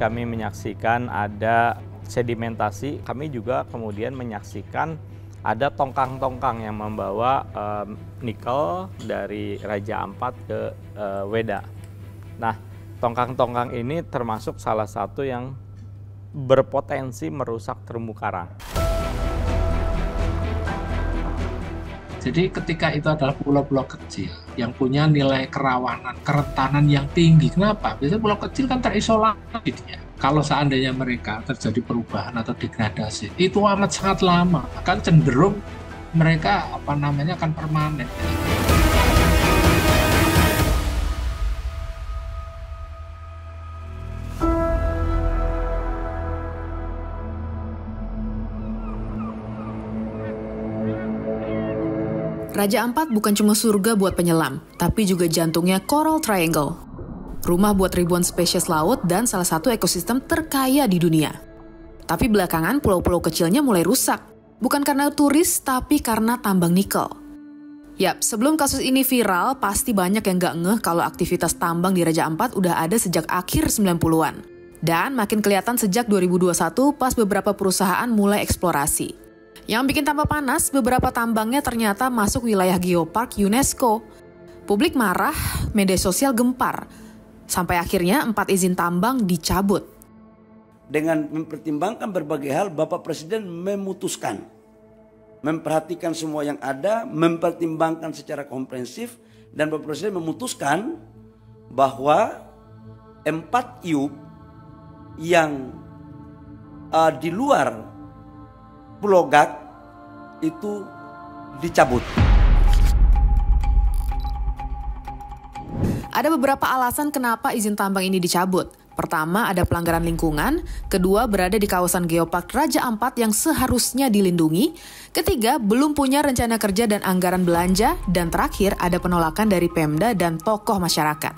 kami menyaksikan ada sedimentasi, kami juga kemudian menyaksikan ada tongkang-tongkang yang membawa nikel dari Raja Ampat ke Weda. Nah, tongkang-tongkang ini termasuk salah satu yang berpotensi merusak terumbu karang. Jadi ketika itu adalah pulau-pulau kecil yang punya nilai kerawanan, kerentanan yang tinggi. Kenapa? Biasanya pulau kecil kan terisolasi dia. Kalau seandainya mereka terjadi perubahan atau degradasi, itu amat sangat lama. Kan cenderung mereka akan permanen. Raja Ampat bukan cuma surga buat penyelam, tapi juga jantungnya Coral Triangle. Rumah buat ribuan spesies laut dan salah satu ekosistem terkaya di dunia. Tapi belakangan pulau-pulau kecilnya mulai rusak. Bukan karena turis, tapi karena tambang nikel. Yap, sebelum kasus ini viral, pasti banyak yang gak ngeh kalau aktivitas tambang di Raja Ampat udah ada sejak akhir 90-an. Dan makin kelihatan sejak 2021 pas beberapa perusahaan mulai eksplorasi. Yang bikin tambah panas, beberapa tambangnya ternyata masuk wilayah geopark UNESCO. Publik marah, media sosial gempar. Sampai akhirnya 4 izin tambang dicabut. Dengan mempertimbangkan berbagai hal, Bapak Presiden memutuskan. Memperhatikan semua yang ada, mempertimbangkan secara komprehensif. Dan Bapak Presiden memutuskan bahwa 4 IUP yang di luar Pulau Gak itu dicabut. Ada beberapa alasan kenapa izin tambang ini dicabut. Pertama, ada pelanggaran lingkungan. Kedua, berada di kawasan geopark Raja Ampat yang seharusnya dilindungi. Ketiga, belum punya rencana kerja dan anggaran belanja. Dan terakhir, ada penolakan dari Pemda dan tokoh masyarakat.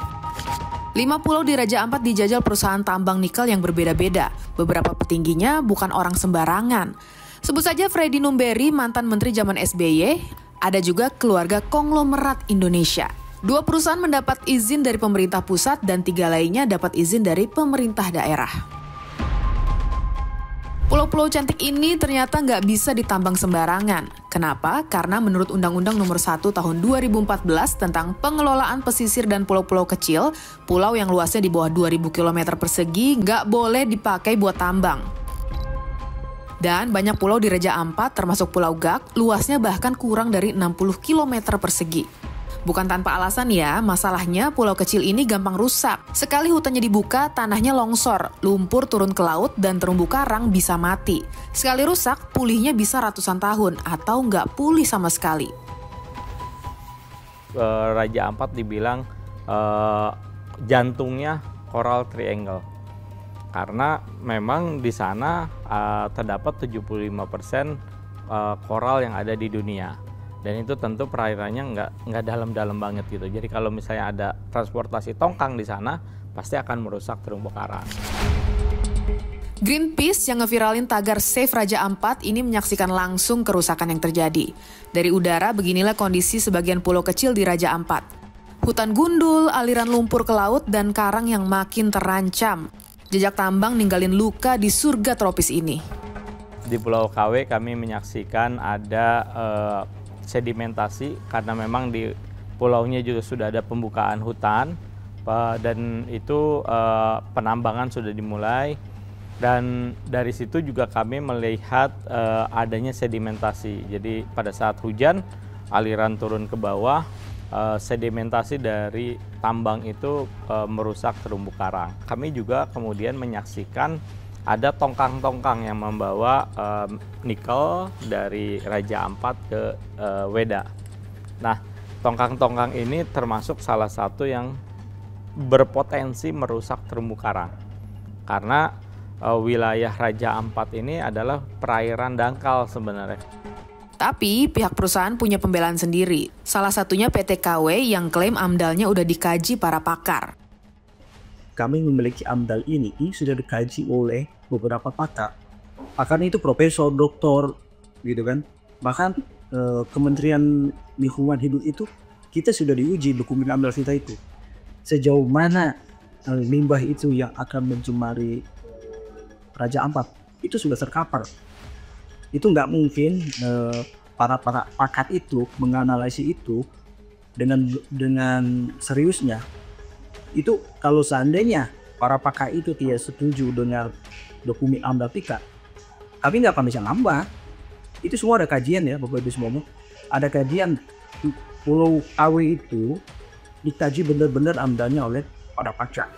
5 pulau di Raja Ampat dijajal perusahaan tambang nikel yang berbeda-beda. Beberapa petingginya bukan orang sembarangan. Sebut saja Freddy Numberi, mantan menteri zaman SBY, ada juga keluarga konglomerat Indonesia. 2 perusahaan mendapat izin dari pemerintah pusat dan 3 lainnya dapat izin dari pemerintah daerah. Pulau-pulau cantik ini ternyata nggak bisa ditambang sembarangan. Kenapa? Karena menurut Undang-Undang Nomor 1 Tahun 2014 tentang pengelolaan pesisir dan pulau-pulau kecil, pulau yang luasnya di bawah 2.000 km persegi nggak boleh dipakai buat tambang. Dan banyak pulau di Raja Ampat, termasuk Pulau Gak, luasnya bahkan kurang dari 60 km persegi. Bukan tanpa alasan ya, masalahnya pulau kecil ini gampang rusak. Sekali hutannya dibuka, tanahnya longsor, lumpur turun ke laut, dan terumbu karang bisa mati. Sekali rusak, pulihnya bisa ratusan tahun, atau nggak pulih sama sekali. Raja Ampat dibilang jantungnya Coral Triangle. Karena memang di sana terdapat 75% koral yang ada di dunia. Dan itu tentu perairannya nggak dalam-dalam banget gitu. Jadi kalau misalnya ada transportasi tongkang di sana, pasti akan merusak terumbu karang. Greenpeace yang ngeviralin tagar Save Raja Ampat ini menyaksikan langsung kerusakan yang terjadi. Dari udara, beginilah kondisi sebagian pulau kecil di Raja Ampat. Hutan gundul, aliran lumpur ke laut, dan karang yang makin terancam. Jejak tambang ninggalin luka di surga tropis ini. Di Pulau KW kami menyaksikan ada sedimentasi karena memang di pulaunya juga sudah ada pembukaan hutan dan itu penambangan sudah dimulai. Dan dari situ juga kami melihat adanya sedimentasi. Jadi pada saat hujan aliran turun ke bawah, sedimentasi dari tambang itu merusak terumbu karang. Kami juga kemudian menyaksikan ada tongkang-tongkang yang membawa nikel dari Raja Ampat ke Weda. Nah, tongkang-tongkang ini termasuk salah satu yang berpotensi merusak terumbu karang. Karena wilayah Raja Ampat ini adalah perairan dangkal sebenarnya. Tapi pihak perusahaan punya pembelaan sendiri. Salah satunya PT KW yang klaim AMDAL-nya udah dikaji para pakar. Kami memiliki AMDAL ini sudah dikaji oleh beberapa pakar. Pakarnya itu profesor, doktor, gitu kan. Bahkan Kementerian Lingkungan Hidup itu kita sudah diuji dokumen AMDAL kita itu. Sejauh mana limbah itu yang akan mencemari Raja Ampat itu sudah terkapar. Itu nggak mungkin para pakar itu menganalisis itu dengan seriusnya. Itu kalau seandainya para pakar itu tidak setuju dengan dokumen AMDAL 3, kami nggak akan bisa nambah. Itu semua ada kajian ya Bapak Ibu semua. Ada kajian Pulau Awe itu dikaji benar-benar AMDALnya oleh para pakar.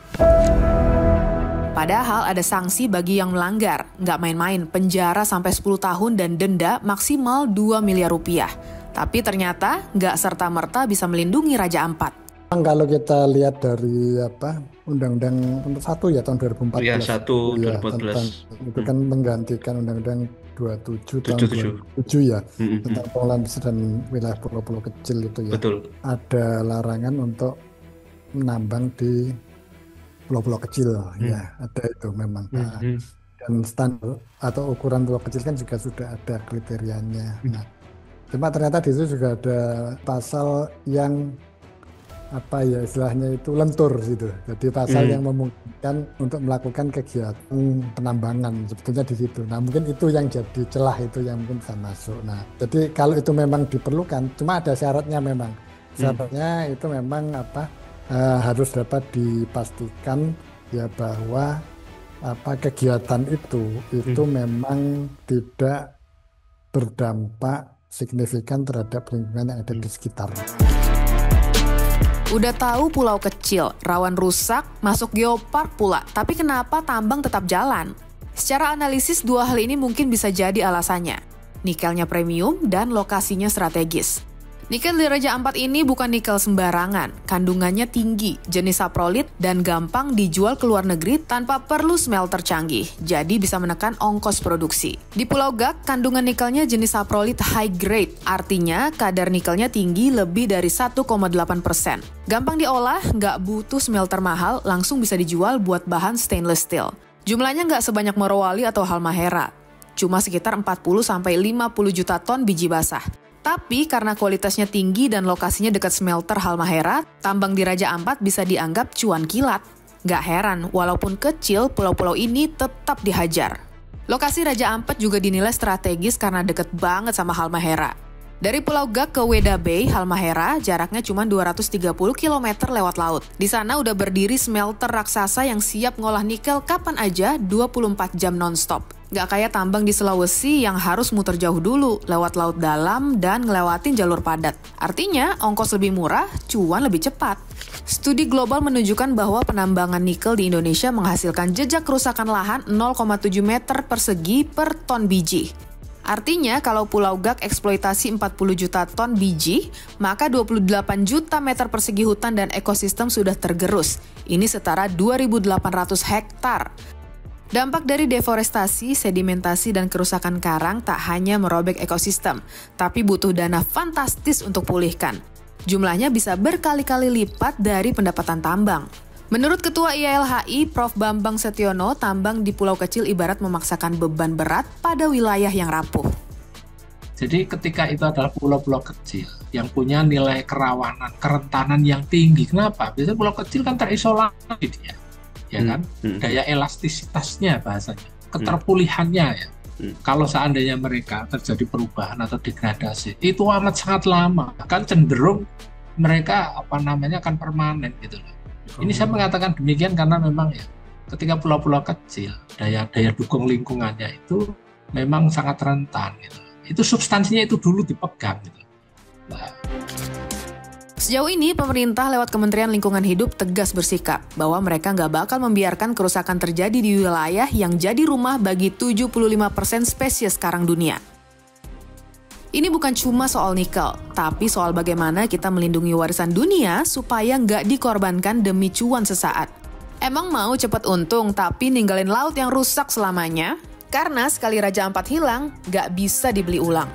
Padahal ada sanksi bagi yang melanggar. Nggak main-main, penjara sampai 10 tahun dan denda maksimal 2 miliar rupiah. Tapi ternyata nggak serta-merta bisa melindungi Raja Ampat. Kalau kita lihat dari Undang-Undang 1 ya tahun 2014. Ya, 2014. Itu kan menggantikan Undang-Undang 27 tahun 2007 ya. Tentang pengelolaan pesisir dan wilayah pulau-pulau kecil itu ya. Betul. Ada larangan untuk menambang di pulau-pulau kecil ya, ada itu memang. Dan standar atau ukuran pulau kecil kan juga sudah ada kriterianya. Nah, cuma ternyata di situ juga ada pasal yang istilahnya itu lentur gitu. Jadi pasal yang memungkinkan untuk melakukan kegiatan penambangan sebetulnya di situ. Nah mungkin itu yang jadi celah itu yang mungkin bisa masuk. Nah jadi kalau itu memang diperlukan, cuma ada syaratnya memang. Syaratnya itu memang harus dapat dipastikan ya bahwa kegiatan itu memang tidak berdampak signifikan terhadap lingkungan yang ada di sekitar. Udah tahu pulau kecil, rawan rusak, masuk geopark pula, tapi kenapa tambang tetap jalan? Secara analisis, dua hal ini mungkin bisa jadi alasannya. Nikelnya premium dan lokasinya strategis. Nikel di Raja Ampat ini bukan nikel sembarangan, kandungannya tinggi, jenis saprolit, dan gampang dijual ke luar negeri tanpa perlu smelter canggih, jadi bisa menekan ongkos produksi. Di Pulau Gak, kandungan nikelnya jenis saprolit high grade, artinya kadar nikelnya tinggi lebih dari 1,8%. Gampang diolah, nggak butuh smelter mahal, langsung bisa dijual buat bahan stainless steel. Jumlahnya nggak sebanyak Morowali atau Halmahera, cuma sekitar 40-50 juta ton biji basah. Tapi karena kualitasnya tinggi dan lokasinya dekat smelter Halmahera, tambang di Raja Ampat bisa dianggap cuan kilat. Gak heran, walaupun kecil, pulau-pulau ini tetap dihajar. Lokasi Raja Ampat juga dinilai strategis karena deket banget sama Halmahera. Dari Pulau Gak ke Weda Bay, Halmahera, jaraknya cuma 230 km lewat laut. Di sana udah berdiri smelter raksasa yang siap ngolah nikel kapan aja 24 jam non-stop. Gak kayak tambang di Sulawesi yang harus muter jauh dulu, lewat laut dalam dan ngelewatin jalur padat. Artinya, ongkos lebih murah, cuan lebih cepat. Studi global menunjukkan bahwa penambangan nikel di Indonesia menghasilkan jejak kerusakan lahan 0,7 meter persegi per ton biji. Artinya, kalau Pulau Gak eksploitasi 40 juta ton biji, maka 28 juta meter persegi hutan dan ekosistem sudah tergerus. Ini setara 2.800 hektar. Dampak dari deforestasi, sedimentasi, dan kerusakan karang tak hanya merobek ekosistem, tapi butuh dana fantastis untuk pulihkan. Jumlahnya bisa berkali-kali lipat dari pendapatan tambang. Menurut Ketua ILHI, Prof. Bambang Setiono, tambang di pulau kecil ibarat memaksakan beban berat pada wilayah yang rapuh. Jadi ketika itu adalah pulau-pulau kecil yang punya nilai kerawanan, kerentanan yang tinggi. Kenapa? Biasanya pulau kecil kan terisolasi dia. Ya kan? Daya elastisitasnya bahasanya, keterpulihannya ya. Kalau seandainya mereka terjadi perubahan atau degradasi, itu amat sangat lama. Kan cenderung mereka akan permanen gitu loh. Ini saya mengatakan demikian karena memang ya ketika pulau-pulau kecil daya dukung lingkungannya itu memang sangat rentan gitu. Itu substansinya itu dulu dipegang gitu. Nah. Sejauh ini pemerintah lewat Kementerian Lingkungan Hidup tegas bersikap bahwa mereka nggak bakal membiarkan kerusakan terjadi di wilayah yang jadi rumah bagi 75% spesies karang dunia. Ini bukan cuma soal nikel, tapi soal bagaimana kita melindungi warisan dunia supaya nggak dikorbankan demi cuan sesaat. Emang mau cepat untung tapi ninggalin laut yang rusak selamanya? Karena sekali Raja Ampat hilang, nggak bisa dibeli ulang.